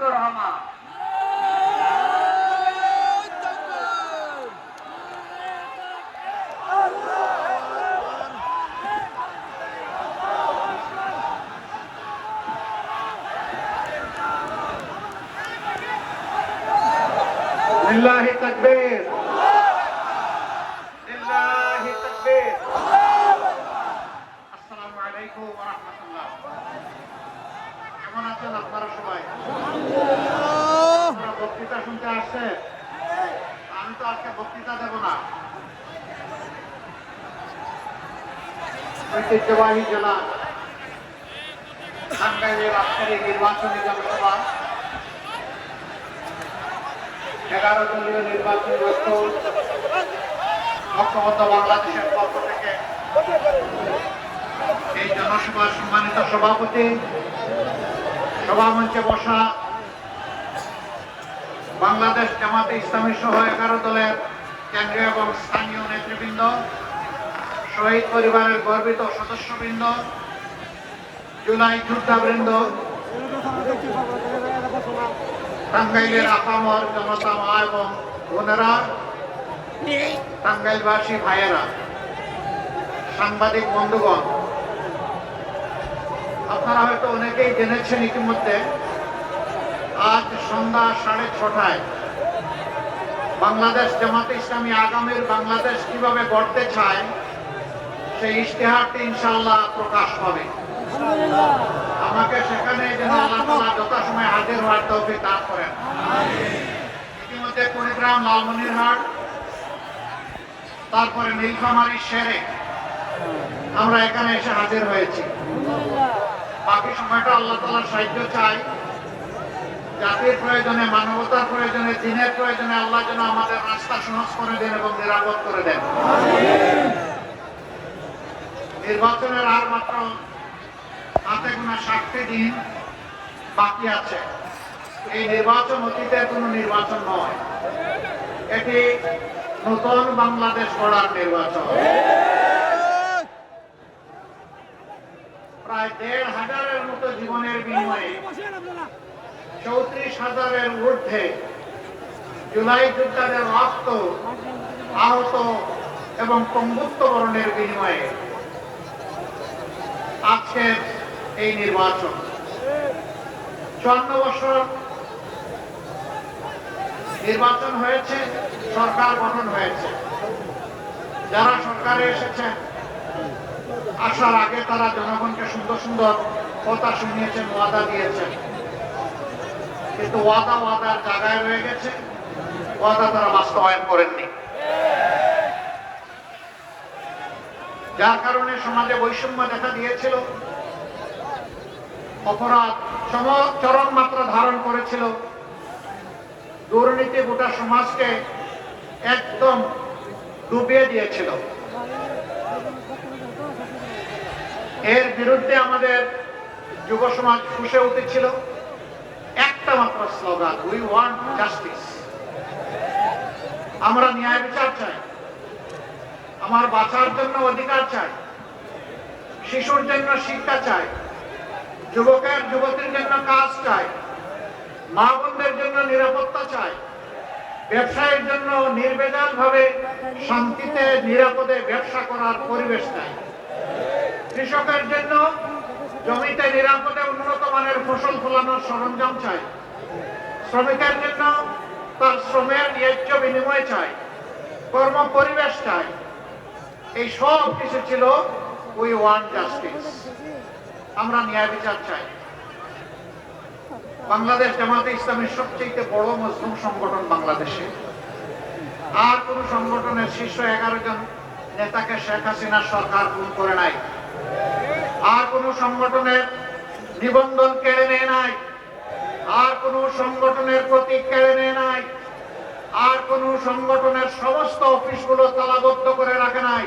জিল্লুর রহমান। লিল্লাহি তাকবীর, লিল্লাহি তাকবীর। আসসালামু আলাইকুম ওয়া রাহমাতুল্লাহ। কেমন আছেন আপনারা সবাই? আপনারা বক্তৃতা শুনতে আসছে? আমি তো আজকে বক্তৃতা দেব না। ঐতিহ্যবাহী জেলা টাঙ্গাইলের আজকের নির্বাচনী জনসভা 11 দলীয় নির্বাচনী ঐক্যবদ্ধ বাংলাদেশের পক্ষ থেকে এই জনসভার সম্মানিত সভাপতি, সভামঞ্চে বসা বাংলাদেশ জামাতে ইসলামী সহ 11 দলের কেন্দ্রীয় এবং স্থানীয় নেতৃবৃন্দ, শহীদ পরিবারের গর্বিত সদস্যবৃন্দ, জুলাই যোদ্ধাবৃন্দ, টাঙ্গাইলের আপামর জনতা মা এবং বোনেরা, টাঙ্গাইলবাসী ভাইয়েরা, সাংবাদিক বন্ধুগণ, আপনারা হয়তো অনেকেই জেনেছেন ইতিমধ্যে আজ সন্ধ্যা 6:30টায় বাংলাদেশ জামাতে ইসলামী আগামীর বাংলাদেশ কিভাবে গড়তে চায় সেই ইশতেহারটি ইনশাআল্লাহ প্রকাশ পাবে। আমাকে সেখানে যেন আল্লাহ তাআলা যথাসময়ে হাজির হওয়ার তৌফিক দান করেন। ইতিমধ্যে কুড়িগ্রাম, লালমনিরহাট, তারপরে নীলফামারী, শেরে আমরা এখানে এসে হাজির হয়েছি। বাকি সময়টা আল্লাহ তাআলার সাহায্য চাই। জাতির প্রয়োজনে, মানবতার প্রয়োজনে, দিনের প্রয়োজনে আল্লাহ যেন আমাদের রাস্তা সহজ করে দেন এবং নিরাপদ করে দেন। নির্বাচনের আর মাত্র হাতে গোনা 60টি দিন বাকি আছে। এই নির্বাচন অতীতের কোনো নির্বাচন নয়, এটি নতুন বাংলাদেশ গড়ার নির্বাচন। প্রায় 1,500-এর মতো জীবনের বিনিময়ে 34,000-এর ঊর্ধ্বে জুলাই যোদ্ধাদের রক্ত, আহত এবং পঙ্গুত্ব বরণের বিনিময়ে আজকের এই নির্বাচন। 54 বছর নির্বাচন হয়েছে, সরকার গঠন হয়েছে। যারা সরকারে এসেছেন আসার আগে তারা জনগণকে সুন্দর সুন্দর কথা শুনিয়েছেন, ওয়াদা দিয়েছেন, কিন্তু ওয়াদার জায়গায় রয়ে গেছে, ওয়াদা তারা বাস্তবায়ন করেননি। যার কারণে সমাজে বৈষম্য দেখা দিয়েছিল, অপরাধ চরম মাত্রা ধারণ করেছিল, দুর্নীতি গোটা সমাজকে একদম ডুবিয়ে দিয়েছিল। এর বিরুদ্ধে আমাদের যুব সমাজ ফুঁসে উঠেছিল একটা মাত্র স্লোগান, উই ওয়ান্ট জাস্টিস। আমরা ন্যায় বিচার চাই, আমার বাঁচার জন্য অধিকার চাই, শিশুর জন্য শিক্ষা চাই, যুবকের যুবতীর জন্য কাজ চাই, মা বোনদের জন্য নিরাপত্তা চাই, ব্যবসায়ের জন্য নির্ভেজাল ভাবে শান্তিতে নিরাপদে ব্যবসা করার পরিবেশ চাই, কৃষকের জন্য জমিতে নিরাপদে উন্নত মানের ফসল ফলানোর সরঞ্জাম চাই, শ্রমিকের জন্য তার শ্রমের ন্যায্য বিনিময় চাই, কর্ম পরিবেশ চাই। এই সব কিছু ছিল উই ওয়ান্ট জাস্টিস। আমরা ন্যায় বিচার চাই। বাংলাদেশ জামাতে ইসলামের সবচেয়ে বড় মুসলিম সংগঠন বাংলাদেশে। আর কোন সংগঠনের শীর্ষ 11 জন নেতাকে শেখ হাসিনার সরকার খুন করে নাই। আর কোন সংগঠনের নিবন্ধন কেড়ে নেয় নাই। আর কোন সংগঠনের প্রতীক কেড়ে নেয় নাই। আর কোন সংগঠনের সমস্ত অফিসগুলো তালাবদ্ধ করে রাখে নাই।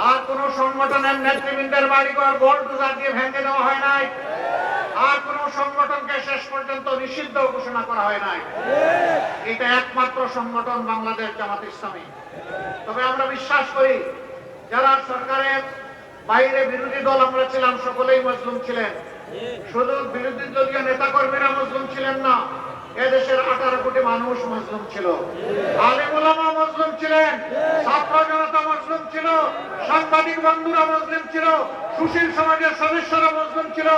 আর কোন সংগঠনের নেতৃবৃন্দের বাড়িঘর বুলডোজার দিয়ে ভেঙে দেওয়া হয় নাই। আর কোন সংগঠনকে শেষ পর্যন্ত নিষিদ্ধ ঘোষণা করা হয় নাই। এটা একমাত্র সংগঠন বাংলাদেশ জামাত ইসলামী। তবে আমরা বিশ্বাস করি যারা সরকারের বাইরে বিরোধী দল আমরা ছিলাম সকলেই মুসলিম ছিলেন। শুধু বিরোধী দলীয় নেতা কর্মীরা মুসলিম ছিলেন না, এদেশের 18 কোটি মানুষ মুসলিম ছিল, আলেম ওলামা মুসলিম ছিলেন, ছাত্র জনতা মুসলিম ছিল, সাংবাদিক বন্ধুরা মুসলিম ছিল, সুশীল সমাজের সদস্যরা মুসলিম ছিল,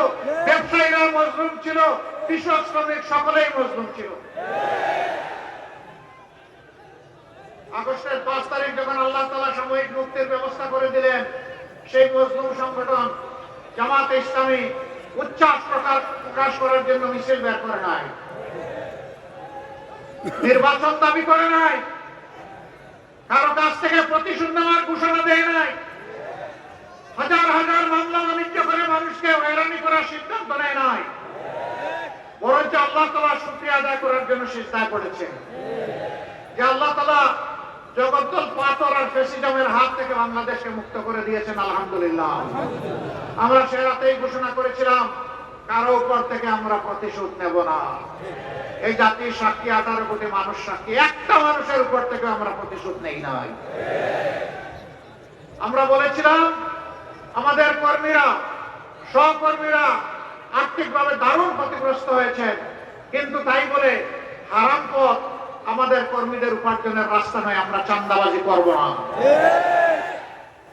ব্যবসায়ীরা মুসলিম ছিল, কৃষক শ্রমিক সকলেই মুসলিম ছিল। আগস্টের 5 তারিখ যখন আল্লাহ তাআলা সাময়িক মুক্তির ব্যবস্থা করে দিলেন, সেই মুসলিম সংগঠন জামাতে ইসলামী উচ্ছ্বাস প্রকাশ করার জন্য মিছিল বের করে নাই, নির্বাচন দাবি করে নাই, কারো কাছ থেকে প্রতিশোধ নেওয়ার ঘোষণা দেয় নাই, হাজার হাজার মামলা বাণিজ্য করে মানুষকে হয়রানি করার সিদ্ধান্ত নেয় নাই, বরঞ্চ আল্লাহ তাআলার শুকরিয়া আদায় করার জন্য সিজদায় পড়েছেন যে আল্লাহ তাআলা জগদ্দল পাথর আর ফ্যাসিজমের হাত থেকে বাংলাদেশকে মুক্ত করে দিয়েছেন। আলহামদুলিল্লাহ। আমরা সে রাতেই ঘোষণা করেছিলাম, কারো উপর থেকে আমরা প্রতিশোধ নেব না। এই জাতির সাক্ষী 18 কোটি মানুষ সাক্ষী, একটা মানুষের উপর থেকে আমরা প্রতিশোধ নেই নাই। আমরা বলেছিলাম আমাদের কর্মীরা, সহকর্মীরা আর্থিকভাবে দারুণ ক্ষতিগ্রস্ত হয়েছেন, কিন্তু তাই বলে হারাম পথ আমাদের কর্মীদের উপার্জনের রাস্তা নয়, আমরা চাঁদাবাজি করব না।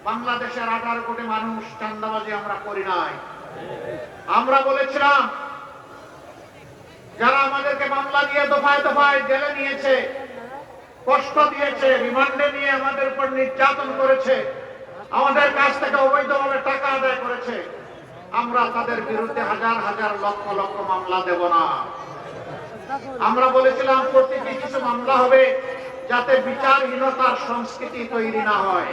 বাংলাদেশের 18 কোটি মানুষ চাঁদাবাজি আমরা করি নাই। আমরা বলেছিলাম যারা আমাদেরকে মামলা দিয়ে দফায় দফায় জেলে নিয়েছে, কষ্ট দিয়েছে, রিমান্ডে নিয়ে আমাদের উপর নির্যাতন করেছে, আমাদের কাছ থেকে অবৈধভাবে টাকা আদায় করেছে, আমরা তাদের বিরুদ্ধে হাজার হাজার লক্ষ লক্ষ মামলা দেব না। আমরা বলেছিলাম প্রতিটি কিছু মামলা হবে যাতে বিচারহীনতার সংস্কৃতি তৈরি না হয়।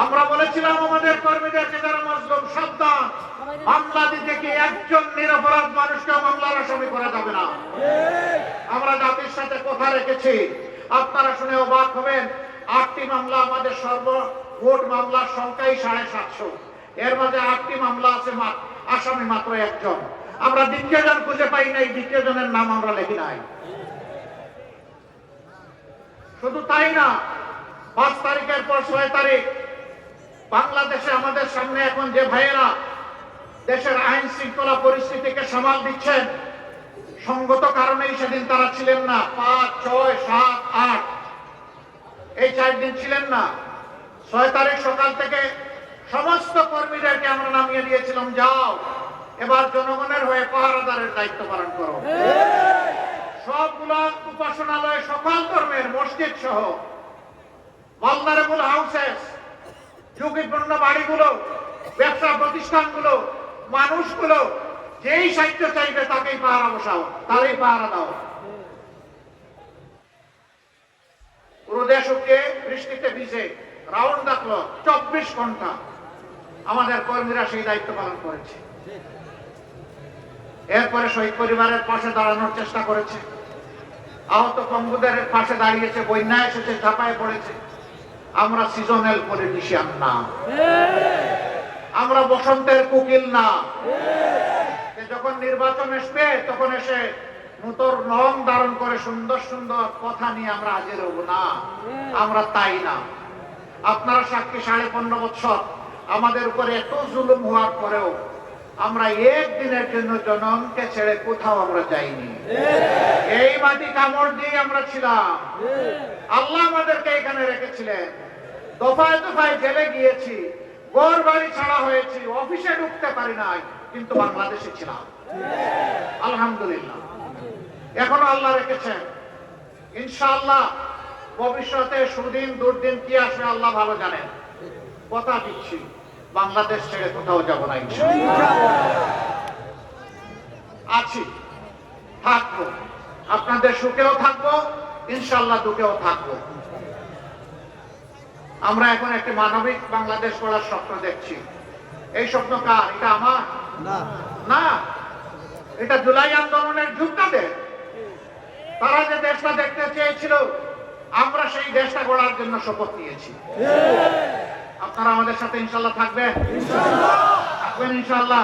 আমরা বলেছিলাম আমাদের কর্মীদেরকে যারা মজলুম, সাবধান, মামলা দিতে কি একজন নিরপরাধ মানুষকে মামলার আসামি করা যাবে না। আমরা জাতির সাথে কথা রেখেছি। আপনারা শুনে অবাক হবেন, 8টি মামলা, আমাদের সর্বমোট মামলার সংখ্যাই 750। এর মাঝে 8টি মামলা আছে, আসামি মাত্র একজন। আমরা দ্বিতীয় জন খুঁজে পাই নাই, দ্বিতীয় জনের নাম আমরা লিখি নাই। শুধু তাই না, 5 তারিখের পর 6 তারিখ বাংলাদেশে আমাদের সামনে এখন যে ভাইয়েরা দেশের আইন শৃঙ্খলা পরিস্থিতিকে সামাল দিচ্ছেন, সঙ্গত কারণেই সেদিন তারা ছিলেন না। 5, 6, 7, 8 এই 4 দিন ছিলেন না। 6 তারিখ সকাল থেকে সমস্ত কর্মীদেরকে আমরা নামিয়ে দিয়েছিলাম, যাও এবার জনগণের হয়ে পাহারাদারের দায়িত্ব পালন করো। সবগুলো উপাসনালয়, সকল ধর্মের মসজিদ সহ ভালনারেবল হাউসেস, ঝুঁকিপূর্ণ বাড়িগুলো, ব্যবসা প্রতিষ্ঠানগুলো, মানুষগুলো, যেই সাহায্য চাইবে তাকেই পাহারা বসাও, তারই পাহারা দাও। পুরো দেশ উঠে বৃষ্টিতে ভিজে রাউন্ড দা ক্লক 24 ঘন্টা আমাদের কর্মীরা সেই দায়িত্ব পালন করেছে। এরপরে শহীদ পরিবারের পাশে দাঁড়ানোর চেষ্টা করেছে, আহত পঙ্গুদের পাশে দাঁড়িয়েছে, বন্যা এসেছে, ঝাঁপায় পড়েছে। আমরা সিজনাল পলিটিশিয়ান না, আমরা বসন্তের কুকিল না। যখন নির্বাচন আসবে তখন এসে নূতন রং ধারণ করে সুন্দর সুন্দর কথা নিয়ে আমরা হাজির হব না, আমরা তাই না। আপনারা সাক্ষী, 15.5 বছর আমাদের উপরে এত জুলুম হওয়ার পরেও আমরা একদিনের জন্য জনগণকে ছেড়ে কোথাও আমরা যাইনি। এই মাটি কামড় দিয়ে আমরা ছিলাম, আল্লাহ আমাদেরকে এখানে রেখেছিলেন। দফায় দফায় জেলে গিয়েছি, ঘর বাড়ি ছাড়া হয়েছি, অফিসে ঢুকতে পারি নাই, কিন্তু বাংলাদেশে ছিলাম। আলহামদুলিল্লাহ, এখনো আল্লাহ রেখেছেন। ইনশাআল্লাহ ভবিষ্যতে সুদিন দুর্দিন কি আসবে আল্লাহ ভালো জানেন। কথা দিচ্ছি, বাংলাদেশ ছেড়ে কোথাও যাব না। আছি, থাকবো, আপনাদের সুখেও থাকবো, ইনশাআল্লাহ দুঃখেও থাকবো। আমরা এখন একটি মানবিক বাংলাদেশ গড়ার স্বপ্ন দেখছি। এই স্বপ্ন কার? এটা আমার না, এটা জুলাই আন্দোলনের যোদ্ধাদের। তারা যে দেশটা দেখতে চেয়েছিল, আমরা সেই দেশটা গড়ার জন্য শপথ নিয়েছি। আপনারা আমাদের সাথে ইনশাআল্লাহ থাকবেন, থাকবেন ইনশাআল্লাহ।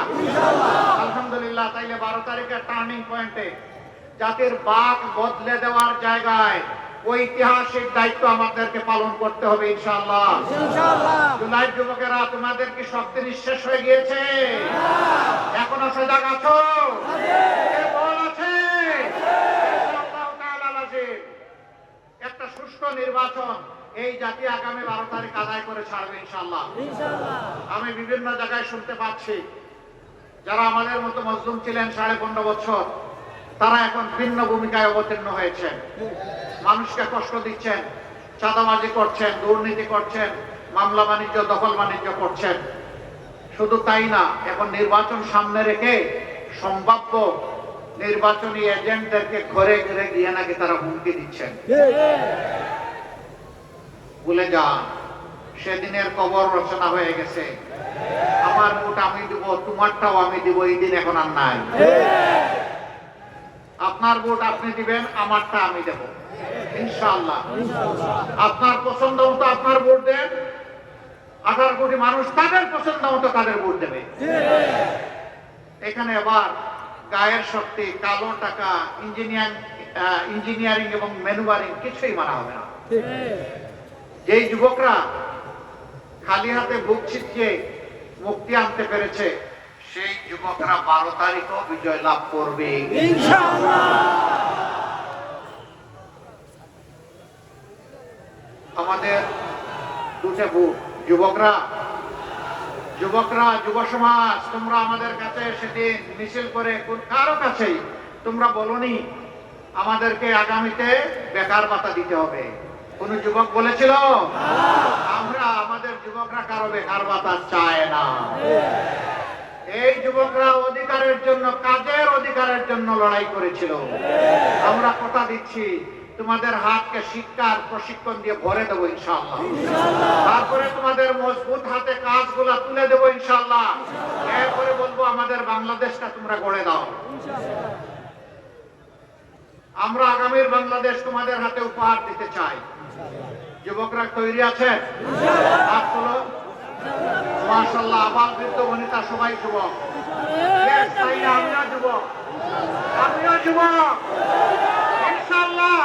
আলহামদুলিল্লাহ। তাইলে 12 তারিখের টার্নিং পয়েন্টে জাতির বাক বদলে দেওয়ার জায়গায় ঐতিহাসিক দায়িত্ব আমাদেরকে পালন করতে হবে ইনশাআল্লাহ। জুলাই যুবকেরা, তোমাদের কি শক্তি নিঃশেষ হয়ে গিয়েছে? এখনো সজাগ আছো? বল আছে? নির্বাচন এই জাতি আগামী 12 তারিখ আদায় করে ছাড়বে ইনশাআল্লাহ। আমি বিভিন্ন জায়গায় শুনতে পাচ্ছি যারা আমাদের মতো মজলুম ছিলেন 15.5 বছর, তারা এখন ভিন্ন ভূমিকায় অবতীর্ণ হয়েছেন, মানুষকে কষ্ট দিচ্ছেন, চাঁদাবাজি করছেন, দুর্নীতি করছেন, মামলা বাণিজ্য দখল বাণিজ্য করছেন। শুধু তাই না, এখন নির্বাচন সামনে রেখে সম্ভাব্য নির্বাচনী এজেন্টদেরকে ঘরে ঘরে গিয়ে নাকি তারা হুমকি দিচ্ছেন। ভুলে যান, সেদিনের কবর রচনা হয়ে গেছে। আমার ভোট আমি দিব, তোমারটাও আমি দিব, এই দিন এখন আর নাই। আপনার ভোট আপনি দিবেন, আমারটা আমি দেব ইনশাআল্লাহ। আপনার পছন্দ মতো আপনার ভোট দেন, 18 কোটি মানুষ তাদের পছন্দ মতো তাদের ভোট দেবে। এখানে আবার গায়ের শক্তি, কালো টাকা, ইঞ্জিনিয়ারিং এবং ম্যানুভারিং কিছুই মানা হবে না। যেই যুবকরা খালি হাতে বুক ছিটিয়ে মুক্তি আনতে পেরেছে, সেই যুবকরা 12 তারিখও বিজয় লাভ করবে ইনশাআল্লাহ। আমাদের দুটো বুক, যুবকরা, যুব সমাজ, তোমরা আমাদের কাছে সেদিন মিছিল করে কারো কাছেই তোমরা বলনি আমাদেরকে আগামীতে বেকার ভাতা দিতে হবে। কোন যুবক বলেছিল? আমরা আমাদের যুবকরা কারো বেকার ভাতা চায় না। এই যুবকরা অধিকারের জন্য, কাজের অধিকারের জন্য লড়াই করেছিল। আমরা কথা দিচ্ছি তোমাদের হাতকে শিক্ষার প্রশিক্ষণ দিয়ে ভরে দেবো ইনশাআল্লাহ। তারপরে তোমাদের মজবুত হাতে কাজগুলা তুলে দেবো ইনশাআল্লাহ। এরপরে বলবো আমাদের বাংলাদেশটা তোমরা গড়ে দাও। আমরা আগামীর বাংলাদেশ তোমাদের হাতে উপহার দিতে চাই। যুবকরা তৈরি আছেন? হাত তোলো। মাশাআল্লাহ, আবাল বৃদ্ধ বনিতা সবাই যুবক। আমিও যুবক, আমিও যুবক। ইনশাআল্লাহ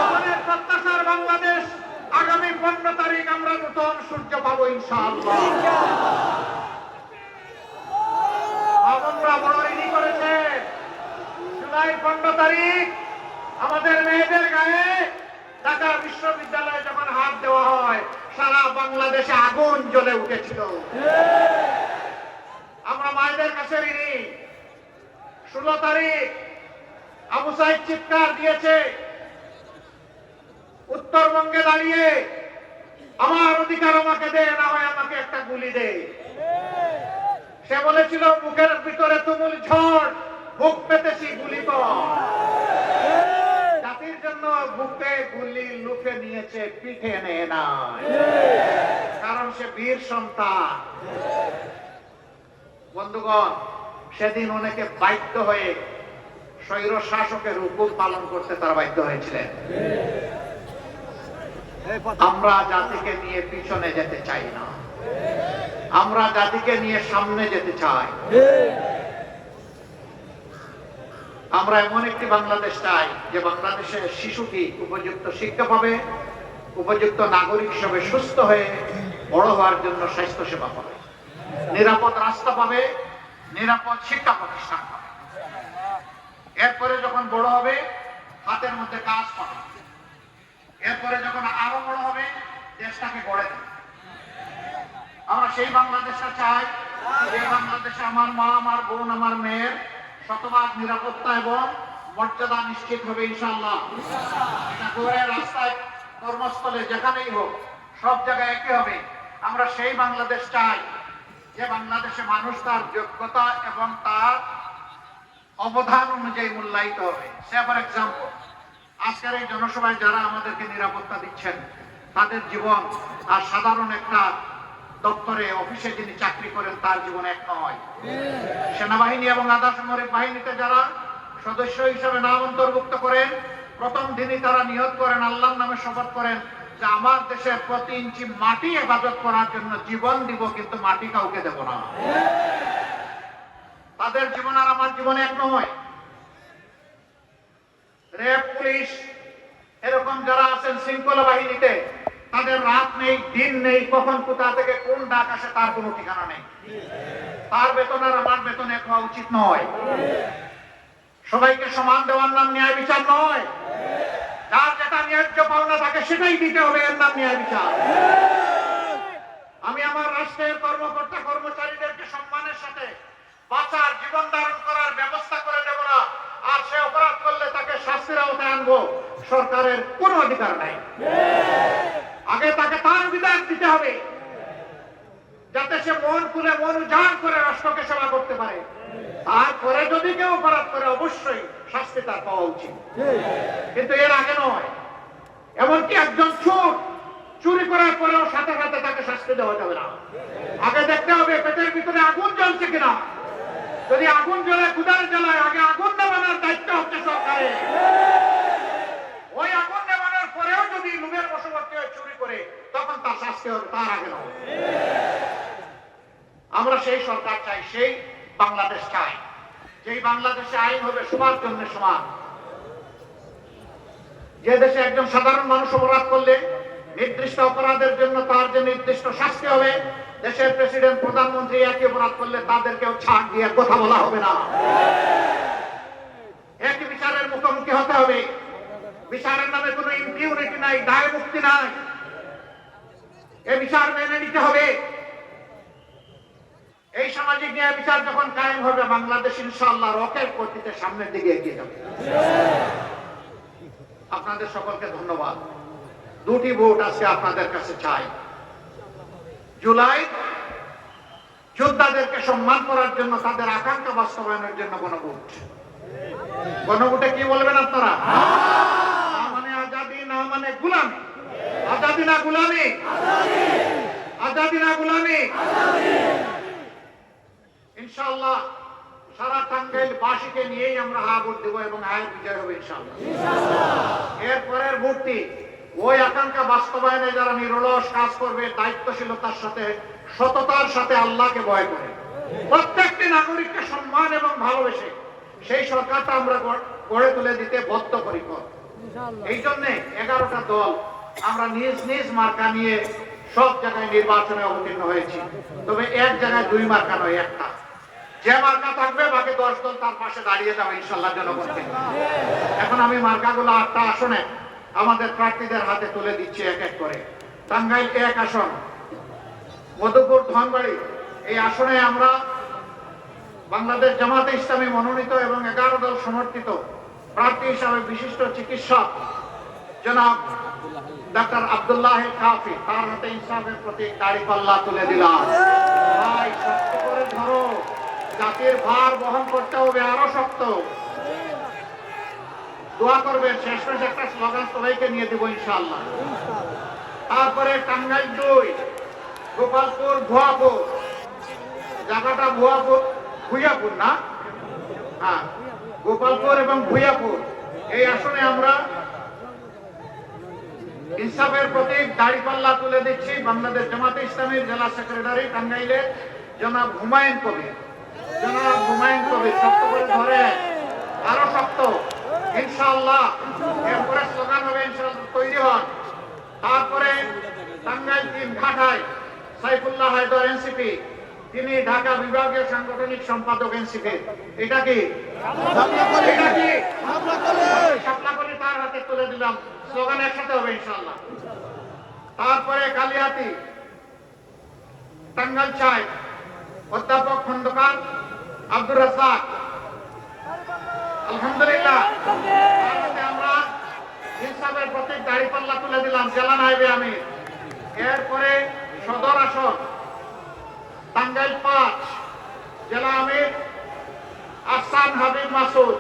আমাদের প্রত্যাশার বাংলাদেশ আগামী 15 তারিখ আমরা নতুন সূর্য পাবো ইনশাআল্লাহ। আমরা বড় রেডি করেছে জুলাই 15 তারিখ আমাদের মেয়েদের গায়ে ঢাকা বিশ্ববিদ্যালয়ে যখন হাত দেওয়া হয়, সারা বাংলাদেশে আগুন জ্বলে উঠেছিল। আমরা মায়েদের কাছে ঋণী। 16 তারিখ আবু সাইদ চিৎকার দিয়েছে উত্তরবঙ্গে দাঁড়িয়ে, আমার অধিকার আমাকে দে, না হয় আমাকে একটা গুলি দে। সে বলেছিল মুখের ভিতরে তুমুল ঝড়, বুক পেতেছি গুলি কর। জাতির জন্য বুকে গুলি লুফে নিয়েছে, পিঠে নেয় না, কারণ সে বীর সন্তান। বন্ধুগণ, সেদিন অনেকে বাধ্য হয়ে স্বৈর শাসকের হুকুম পালন করতে তারা বাধ্য হয়েছিলেন। আমরা জাতিকে নিয়ে পিছনে যেতে চাই না, আমরা জাতিকে নিয়ে সামনে যেতে চাই। আমরা এমন একটি বাংলাদেশ চাই যে বাংলাদেশের শিশুটি উপযুক্ত শিক্ষা পাবে, উপযুক্ত নাগরিক হিসেবে সুস্থ হয়ে বড় হওয়ার জন্য স্বাস্থ্য সেবা পাবে, নিরাপদ রাস্তা পাবে, নিরাপদ শিক্ষা প্রতিষ্ঠান পাবে। এরপরে যখন বড় হবে হাতের মধ্যে কাজ পাবে। এরপরে যখন আরো বড় হবে দেশটাকে গড়ে দেবে। আমরা সেই বাংলাদেশটা চাই যে বাংলাদেশে আমার মা, আমার বোন, আমার মেয়ের শতভাগ নিরাপত্তা এবং মর্যাদা নিশ্চিত হবে ইনশাআল্লাহ। এটা করে রাস্তায়, কর্মস্থলে, যেখানেই হোক সব জায়গায় একই হবে। আমরা সেই বাংলাদেশ চাই যে বাংলাদেশে মানুষ তার যোগ্যতা এবং তার অবদান অনুযায়ী মূল্যায়িত হবে। সে ফর এক্সাম্পল, আজকের এই জনসভায় যারা আমাদেরকে নিরাপত্তা দিচ্ছেন, তাদের জীবন আর সাধারণ একটা দপ্তরে, অফিসে যিনি চাকরি করেন তার জীবন এক নয়। সেনাবাহিনী এবং আধা সামরিক বাহিনীতে যারা সদস্য হিসেবে নাম অন্তর্ভুক্ত করেন, প্রথম দিনই তারা নিয়ত করেন, আল্লাহর নামে শপথ করেন যে আমার দেশের প্রতি ইঞ্চি মাটি হেফাজত করার জন্য জীবন দিব, কিন্তু মাটি কাউকে দেব না। তাদের জীবন আর আমার জীবন এক নয়। র্যাব, পুলিশ, এরকম যারা আছেন শৃঙ্খলা বাহিনীতে, তাদের রাত নেই, দিন নেই, কখন কোথা থেকে কোন ডাক আসে তার কোনো ঠিকানা নেই। তার বেতন আর আমার বেতন এক হওয়া উচিত নয়। সবাইকে সমান দেওয়ার নাম ন্যায় বিচার নয়। যার যেটা নিয়ে ন্যায্য পাওনা তাকে সেটাই দিতে হবে, এর নাম ন্যায় বিচার। আমি আমার রাষ্ট্রের কর্মকর্তা কর্মচারীদেরকে সম্মানের সাথে বাঁচার, জীবন ধারণ করার ব্যবস্থা করে দেব না, আর সে অপরাধ করলে তাকে শাস্তির আওতায় আনবো, সরকারের কোনো অধিকার নাই। আগে তাকে তার অধিকার দিতে হবে, যাতে সে মন খুলে মন উজাড় করে রাষ্ট্রকে সেবা করতে পারে। তারপরে যদি কেউ অপরাধ করে অবশ্যই শাস্তি তার পাওয়া উচিত, কিন্তু এর আগে নয়। এমনকি একজন চোর চুরি করার পরেও সাথে সাথে তাকে শাস্তি দেওয়া যাবে না। আগে দেখতে হবে পেটের ভিতরে আগুন জ্বলছে কিনা। যদি আগুন জ্বলে, ক্ষুধার জ্বালায়, আগে আগুন নেবানোর দায়িত্ব হচ্ছে সরকারের। ওই আগুন নেবানোর পরেও যদি লোভের বশবর্তী হয়ে চুরি করে, তখন তার শাস্তি হবে, তার আগে নয়। আমরা সেই সরকার চাই, সেই বাংলাদেশ চাই, যেই বাংলাদেশে আইন হবে সবার জন্য সমান। যে দেশে একজন সাধারণ মানুষ অপরাধ করলে নির্দিষ্ট অপরাধের জন্য তার যে নির্দিষ্ট শাস্তি হবে, দেশের প্রেসিডেন্ট, প্রধানমন্ত্রী একই অপরাধ করলে তাদেরকেও ছাড় দিয়ে কথা বলা হবে না। একই বিচারের মুখোমুখি হতে হবে। বিচারের নামে কোনো ইম্পিউনিটি নাই, দায় মুক্তি নাই। এ বিচার মেনে নিতে হবে। এই সামাজিক ন্যায় বিচার যখন কায়েম হবে, বাংলাদেশ ইনশাআল্লাহ রকেট গতিতে সামনের দিকে এগিয়ে যাবে। আপনাদের সকলকে ধন্যবাদ। দুটি ভোট আজকে আপনাদের কাছে চাই। জুলাই যোদ্ধাদেরকে সম্মান করার জন্য, তাদের আকাঙ্ক্ষা বাস্তবায়নের জন্য গণভোট। গণভোটে কি বলবেন আপনারা? না মানে আজাদি, না মানে গুলামি। আজাদি না গুলামি, আজাদি না গুলামি। ইনশাআল্লাহ সারা টাঙ্গাইল বাসীকে নিয়েই আমরা হা ভোট দেবো এবং হায়ের বিজয় হবে ইনশাআল্লাহ। এরপরের ভোটটি ওই আকাঙ্ক্ষা বাস্তবায়নে যারা নিরলস কাজ করবে, দায়িত্বশীলতার সাথে, সততার সাথে, আল্লাহকে ভয় করে, প্রত্যেকটি নাগরিককে সম্মান এবং ভালোবেসে সেই সরকারটা আমরা গড়ে তুলে দিতে বদ্ধপরিকর। এই জন্যে 11টা দল আমরা নিজ নিজ মার্কা নিয়ে সব জায়গায় নির্বাচনে অবতীর্ণ হয়েছি। তবে এক জায়গায় 2 মার্কা নয়, একটা। যে মার্কা থাকবে বাকি 10 দল তার পাশে দাঁড়িয়ে যাবে ইনশাআল্লাহ জনগণকে। এখন আমি মার্কাগুলো 8টা আসনে আমাদের প্রার্থীদের হাতে তুলে দিচ্ছি এক এক করে। টাঙ্গাইল 1 আসন, মধুপুর ধনবাড়ি, এই আসনে আমরা বাংলাদেশ জামাতে ইসলামী মনোনীত এবং 11 দল সমর্থিত প্রার্থী হিসাবে বিশিষ্ট চিকিৎসক জনাব ডাক্তার আব্দুল্লাহ কাফি, তার হাতে ইনসাফের প্রতীক দাঁড়িপাল্লা তুলে দিলাম। ভাই শক্ত করে ধরো, জাতির ভার বহন করতে হবে আরো শক্ত। দোয়া করবেন, শেষমেশ একটা স্লোগান সবাইকে নিয়ে দেবো ইনশাআল্লাহ। তারপরে টাঙ্গাইল 2, গোপালপুর ভুয়াপুর, জায়গাটা ভুইয়াপুর না, হ্যাঁ, গোপালপুর এবং ভুইয়াপুর, এই আসনে আমরা ইনসাফের প্রতীক দাঁড়িপাল্লা তুলে দিচ্ছি বাংলাদেশ জামাতে ইসলামীর জেলা সেক্রেটারি টাঙ্গাইলের জনাব হুমায়ুন কবির। জনাব হুমায়ুন কবির শক্ত করে ধরে, আরো শক্ত ইনশাআল্লাহ। এরপরে স্লোগান হবে ইনশাআল্লাহ, তৈরি হন। তারপরে টাঙ্গাইল 3 ঘাটায় সাইফুল্লাহ হায়দার এনসিপি, তিনি ঢাকা বিভাগীয় সাংগঠনিক সম্পাদক এনসিপি। এটা কি শাপলাকলি, তার হাতে তুলে দিলাম। স্লোগান একসাথে হবে ইনশাআল্লাহ। তারপরে কালিয়াতি টাঙ্গাইল 4, অধ্যাপক খন্দকার আব্দুর রাজ্জাক, আলহামদুলিল্লাহ, তার হাতে আমরা ইনসাফের প্রতীক দাঁড়িপাল্লা তুলে দিলাম, জেলা নায়েবে আমির। এরপরে সদর আসন টাঙ্গাইল 5, জেলা আমির আহসান হাবিব মাসুদ।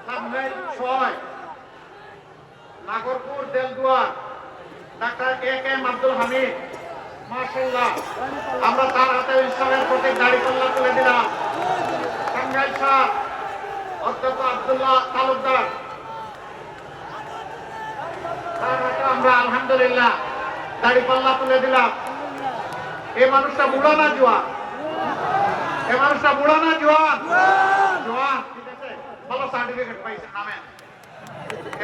Tangail 6, Nagarpur Delduar doctor A.K.M. আব্দুল হামিদ, মাশাআল্লাহ, আমরা তার হাতে ইনসাফের প্রতীক দাঁড়িপাল্লা তুলে দিলাম। টাঙ্গাইল 7, অধ্যক্ষ আব্দুল্লাহ তালুকদার, তার হাতে আমরা আলহামদুলিল্লাহ দাঁড়িপাল্লা তুলে দিলাম। এই মানুষটা বুড়া না জোয়ান? এই মানুষটা বুড়া না জোয়ান? জোয়ান, ঠিক আছে, ভালো সার্টিফিকেট পাইছে, নামেন।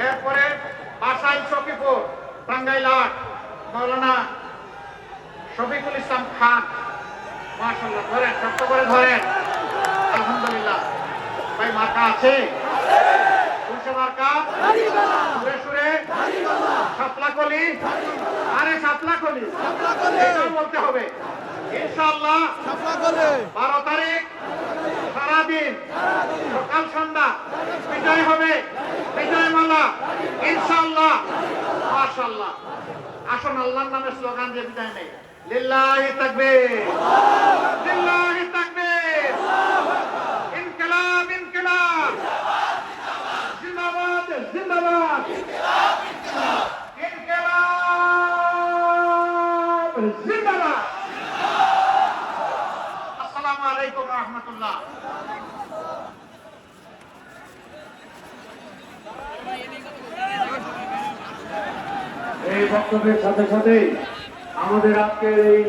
এরপরে বাসাইল সফিপুর টাঙ্গাইল 8, মৌলানা শফিকুল ইসলাম খান, মাশাআল্লাহ, ধরেন, শক্ত করে ধরেন। আলহামদুলিল্লাহ। ভাই মার্কা আছে? তুলসী মার্কা? সুরে সুরে? শাপলাকলি? আরে শাপলাকলি, এটাও বলতে হবে। ইনশাআল্লাহ 12 তারিখ সারাদিন সকাল সন্ধ্যা বিজয় হবে, বিজয় মালা ইনশাআল্লাহ। মাশাআল্লাহ। আসুন আল্লাহর নামে স্লোগান দিয়ে বিদায় নেই। লিল্লাহি তাকবীর, লিল্লাহি তাকবীর, ইনকিলাব ইনকিলাব, জিন্দাবাদ জিন্দাবাদ, ইনকিলাব জিন্দাবাদ। আসসালামু আলাইকুম ওয়া রাহমাতুল্লাহ। এই বক্তব্যের সাথে সাথে আমাদের আজকের এই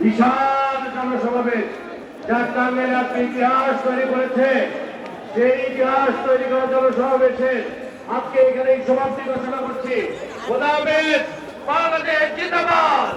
বিশাল জনসমাবেশ, যার টাঙ্গাইলে আজকে ইতিহাস তৈরি করেছে, সেই ইতিহাস তৈরি করা জনসমাবেশে আজকে এখানে এই সমাপ্তি ঘোষণা করছি। খোদা হাফেজ। বাংলাদেশ জিন্দাবাদ।